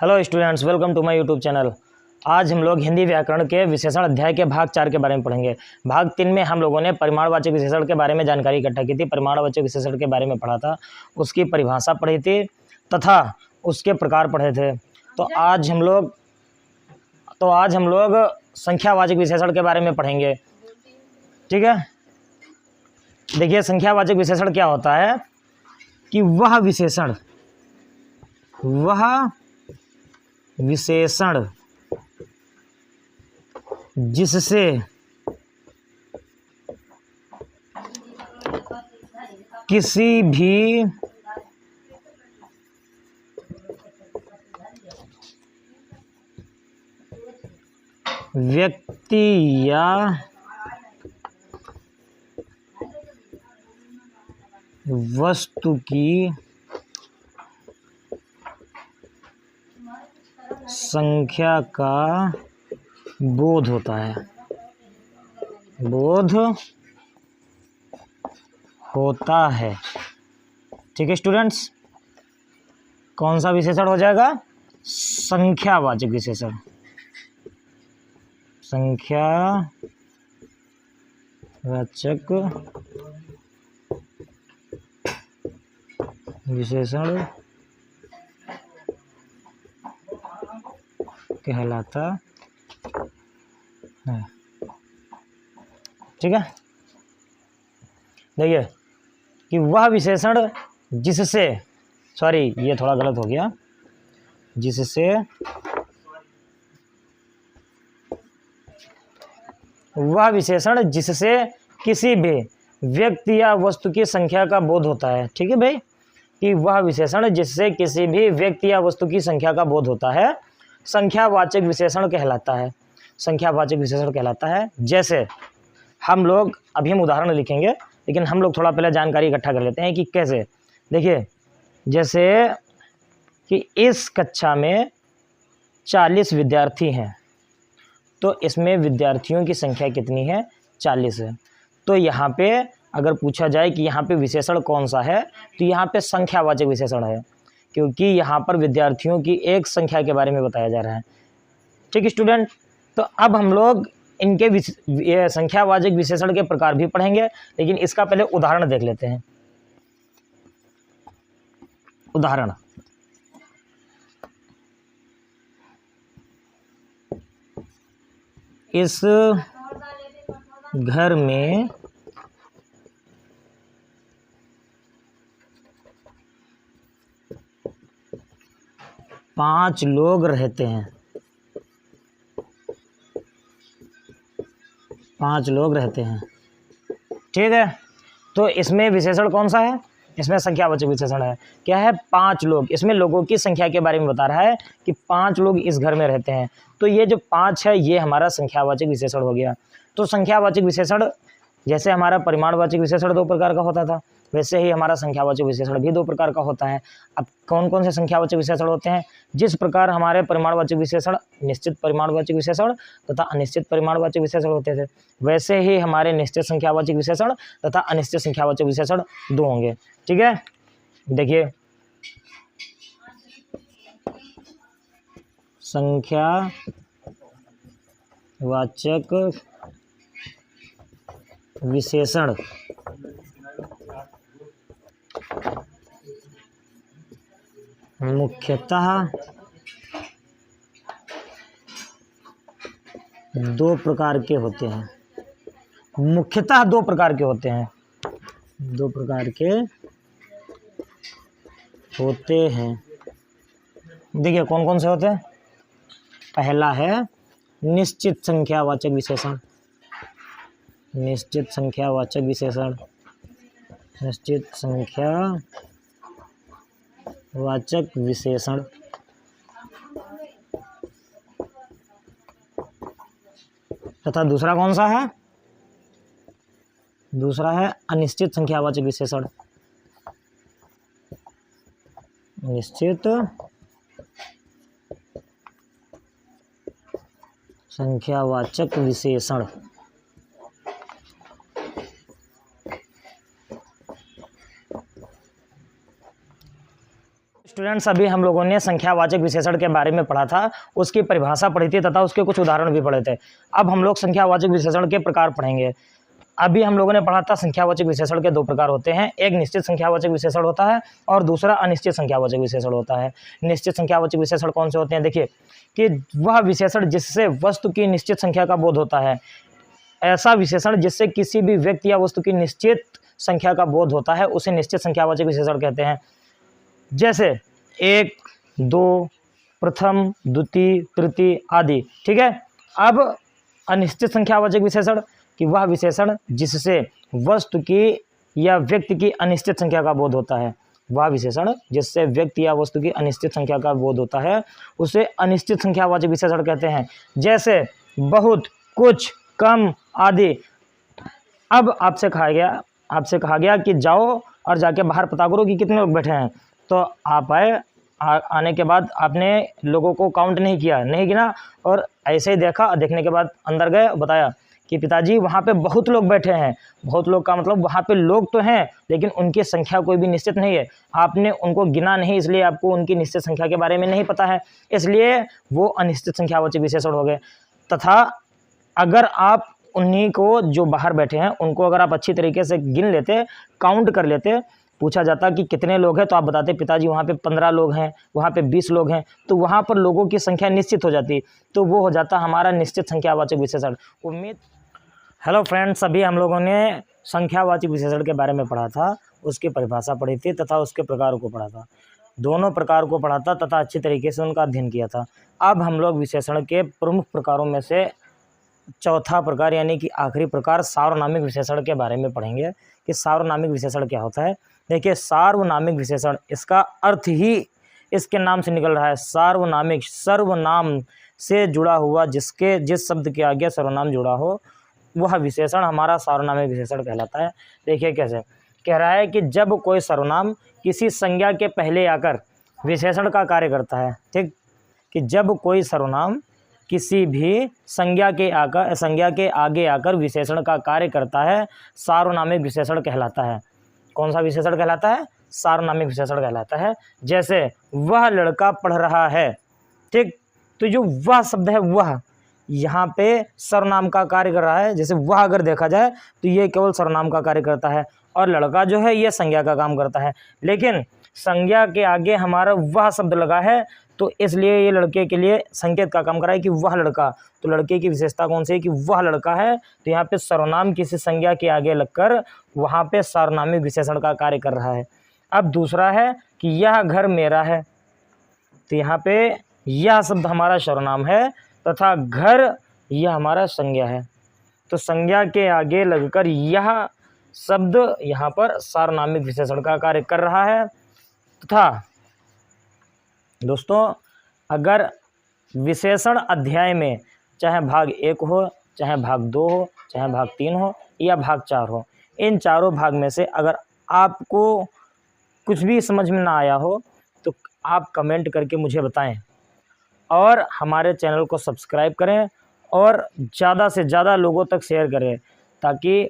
Hello students, welcome to my YouTube channel. आज हम लोग हिंदी व्याकरण के विशेषण अध्याय के भाग 4 के बारे में पढ़ेंगे। भाग 3 में हम लोगों ने परिमाणवाचक विशेषण के बारे में जानकारी इकट्ठा की थी, परिमाणवाचक विशेषण के बारे में पढ़ा था, उसकी परिभाषा पढ़ी थी तथा उसके प्रकार पढ़े थे। तो आज हम लोग संख्यावाचक विशेषण के बारे में पढ़ेंगे। ठीक है, देखिए संख्यावाचक विशेषण क्या होता है कि वह विशेषण जिससे किसी भी व्यक्ति या वस्तु की संख्या का बोध होता है। ठीक है स्टूडेंट्स, कौन सा विशेषण हो जाएगा? संख्यावाचक विशेषण। संख्यावाचक विशेषण कहलाता है। ठीक है, देखिए कि वह विशेषण जिससे, सॉरी ये थोड़ा गलत हो गया, जिससे वह विशेषण जिससे किसी भी व्यक्ति या वस्तु की संख्या का बोध होता है। ठीक है भाई, कि वह विशेषण जिससे किसी भी व्यक्ति या वस्तु की संख्या का बोध होता है संख्यावाचक विशेषण कहलाता है। संख्यावाचक विशेषण कहलाता है। जैसे हम उदाहरण लिखेंगे, लेकिन हम लोग थोड़ा पहले जानकारी इकट्ठा कर लेते हैं कि कैसे। देखिए जैसे कि इस कक्षा में 40 विद्यार्थी हैं, तो इसमें विद्यार्थियों की संख्या कितनी है? 40 है। तो यहाँ पे अगर पूछा जाए कि यहाँ पे विशेषण कौन सा है, तो यहाँ पे संख्यावाचक विशेषण है, क्योंकि यहाँ पर विद्यार्थियों की एक संख्या के बारे में बताया जा रहा है। ठीक है स्टूडेंट, तो अब हम लोग इनके संख्यावाचक विशेषण के प्रकार भी पढ़ेंगे, लेकिन इसका पहले उदाहरण देख लेते हैं। उदाहरण, इस घर में 5 लोग रहते हैं। 5 लोग रहते हैं। ठीक है, तो इसमें विशेषण कौन सा है? इसमें संख्यावाचक विशेषण है। क्या है? 5 लोग। इसमें लोगों की संख्या के बारे में बता रहा है कि 5 लोग इस घर में रहते हैं। तो ये जो 5 है ये हमारा संख्यावाचक विशेषण हो गया। तो संख्यावाचक विशेषण, जैसे हमारा परिमाणवाचक विशेषण 2 प्रकार का होता था, वैसे ही हमारा संख्यावाचक विशेषण भी 2 प्रकार का होता है। अब कौन कौन से संख्यावाचक विशेषण होते हैं? जिस प्रकार हमारे परिमाणवाचक विशेषण निश्चित परिमाणवाचक विशेषण तथा अनिश्चित परिमाणवाचक विशेषण होते थे, वैसे ही हमारे निश्चित संख्यावाचक विशेषण तथा अनिश्चित संख्यावाचक विशेषण 2 होंगे। ठीक है, देखिए संख्यावाचक विशेषण मुख्यतः 2 प्रकार के होते हैं। मुख्यतः 2 प्रकार के होते हैं। 2 प्रकार के होते हैं। देखिए कौन कौन से होते हैं? पहला है निश्चित संख्यावाचक विशेषण। निश्चित संख्यावाचक विशेषण, निश्चित संख्यावाचक विशेषण। तथा दूसरा कौन सा है? दूसरा है अनिश्चित संख्यावाचक विशेषण। निश्चित संख्यावाचक विशेषण। स्टूडेंट्स, अभी हम लोगों ने संख्यावाचक विशेषण के बारे में पढ़ा था, उसकी परिभाषा पढ़ी थी तथा उसके कुछ उदाहरण भी पढ़े थे। अब हम लोग संख्यावाचक विशेषण के प्रकार पढ़ेंगे। अभी हम लोगों ने पढ़ा था संख्यावाचक विशेषण के दो प्रकार होते हैं, एक निश्चित संख्यावाचक विशेषण होता है और दूसरा अनिश्चित संख्यावाचक विशेषण होता है। निश्चित संख्यावाचक विशेषण कौन से होते हैं? देखिए कि वह विशेषण जिससे वस्तु की निश्चित संख्या का बोध होता है, ऐसा विशेषण जिससे किसी भी व्यक्ति या वस्तु की निश्चित संख्या का बोध होता है उसे निश्चित संख्यावाचक विशेषण कहते हैं। जैसे 1, 2, प्रथम, द्वितीय, तृतीय आदि। ठीक है। अब अनिश्चित संख्यावाचक विशेषण कि वह विशेषण जिससे वस्तु की या व्यक्ति की अनिश्चित संख्या का बोध होता है, वह विशेषण जिससे व्यक्ति या वस्तु की अनिश्चित संख्या का बोध होता है उसे अनिश्चित संख्यावाचक विशेषण कहते हैं। जैसे बहुत, कुछ, कम आदि। अब आपसे कहा गया कि जाओ और जाके बाहर पता करो कि कितने लोग बैठे हैं। तो आप आने के बाद आपने लोगों को काउंट नहीं गिना और ऐसे ही देखने के बाद अंदर गए, बताया कि पिताजी वहाँ पे बहुत लोग बैठे हैं। बहुत लोग का मतलब वहाँ पे लोग तो हैं लेकिन उनकी संख्या कोई भी निश्चित नहीं है। आपने उनको गिना नहीं, इसलिए आपको उनकी निश्चित संख्या के बारे में नहीं पता है, इसलिए वो अनिश्चित संख्यावाचक विशेषण हो गए। तथा अगर आप उन्हीं को जो बाहर बैठे हैं उनको अगर आप अच्छी तरीके से गिन लेते, काउंट कर लेते, पूछा जाता कि कितने लोग हैं तो आप बताते पिताजी वहाँ पे 15 लोग हैं, वहाँ पे 20 लोग हैं, तो वहाँ पर लोगों की संख्या निश्चित हो जाती, तो वो हो जाता हमारा निश्चित संख्यावाचक विशेषण। हेलो फ्रेंड्स, अभी हम लोगों ने संख्यावाचक विशेषण के बारे में पढ़ा था, उसकी परिभाषा पढ़ी थी तथा उसके प्रकार को पढ़ा था, दोनों प्रकार को पढ़ा था तथा अच्छी तरीके से उनका अध्ययन किया था। अब हम लोग विशेषण के प्रमुख प्रकारों में से चौथा प्रकार यानी कि आखिरी प्रकार सार्वनामिक विशेषण के बारे में पढ़ेंगे कि सार्वनामिक विशेषण क्या होता है। देखिए, सार्वनामिक विशेषण, इसका अर्थ ही इसके नाम से निकल रहा है। सार्वनामिक, सर्वनाम से जुड़ा हुआ, जिस शब्द के आगे सर्वनाम जुड़ा हो वह विशेषण हमारा सार्वनामिक विशेषण कहलाता है। देखिए कैसे कह रहा है कि जब कोई सर्वनाम किसी संज्ञा के पहले आकर विशेषण का कार्य करता है। ठीक, कि जब कोई सर्वनाम किसी भी संज्ञा के आगे आकर विशेषण का कार्य करता है, सार्वनामिक विशेषण कहलाता है। कौन सा विशेषण कहलाता है? सार्वनामिक विशेषण कहलाता है। जैसे वह लड़का पढ़ रहा है। ठीक, तो जो वह शब्द है, वह यहाँ पे सर्वनाम का कार्य कर रहा है। जैसे वह अगर देखा जाए तो ये केवल सर्वनाम का कार्य करता है और लड़का जो है ये संज्ञा का काम करता है। लेकिन संज्ञा के आगे हमारा वह शब्द लगा है तो इसलिए ये लड़के के लिए संकेत का काम कर रहा है कि वह लड़का। तो लड़के की विशेषता कौन सी है? कि वह लड़का है। तो यहाँ पे सर्वनाम किसी संज्ञा के आगे लगकर वहाँ पे सार्वनामिक विशेषण का कार्य कर रहा है। अब दूसरा है कि यह घर मेरा है। तो यहाँ पे यह शब्द हमारा सर्वनाम है तथा घर यह हमारा संज्ञा है। तो संज्ञा के आगे लगकर यह शब्द यहाँ पर सार्वनामिक विशेषण का कार्य कर रहा है। तथा दोस्तों, अगर विशेषण अध्याय में चाहे भाग 1 हो, चाहे भाग 2 हो, चाहे भाग 3 हो या भाग 4 हो, इन चारों भाग में से अगर आपको कुछ भी समझ में ना आया हो तो आप कमेंट करके मुझे बताएं और हमारे चैनल को सब्सक्राइब करें और ज़्यादा से ज़्यादा लोगों तक शेयर करें ताकि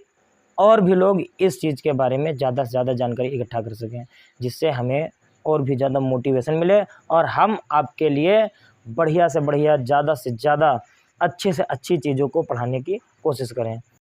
और भी लोग इस चीज़ के बारे में ज़्यादा से ज़्यादा जानकारी इकट्ठा कर सकें, जिससे हमें और भी ज़्यादा मोटिवेशन मिले और हम आपके लिए बढ़िया से बढ़िया, ज़्यादा से ज़्यादा अच्छे से अच्छी चीज़ों को पढ़ाने की कोशिश करें।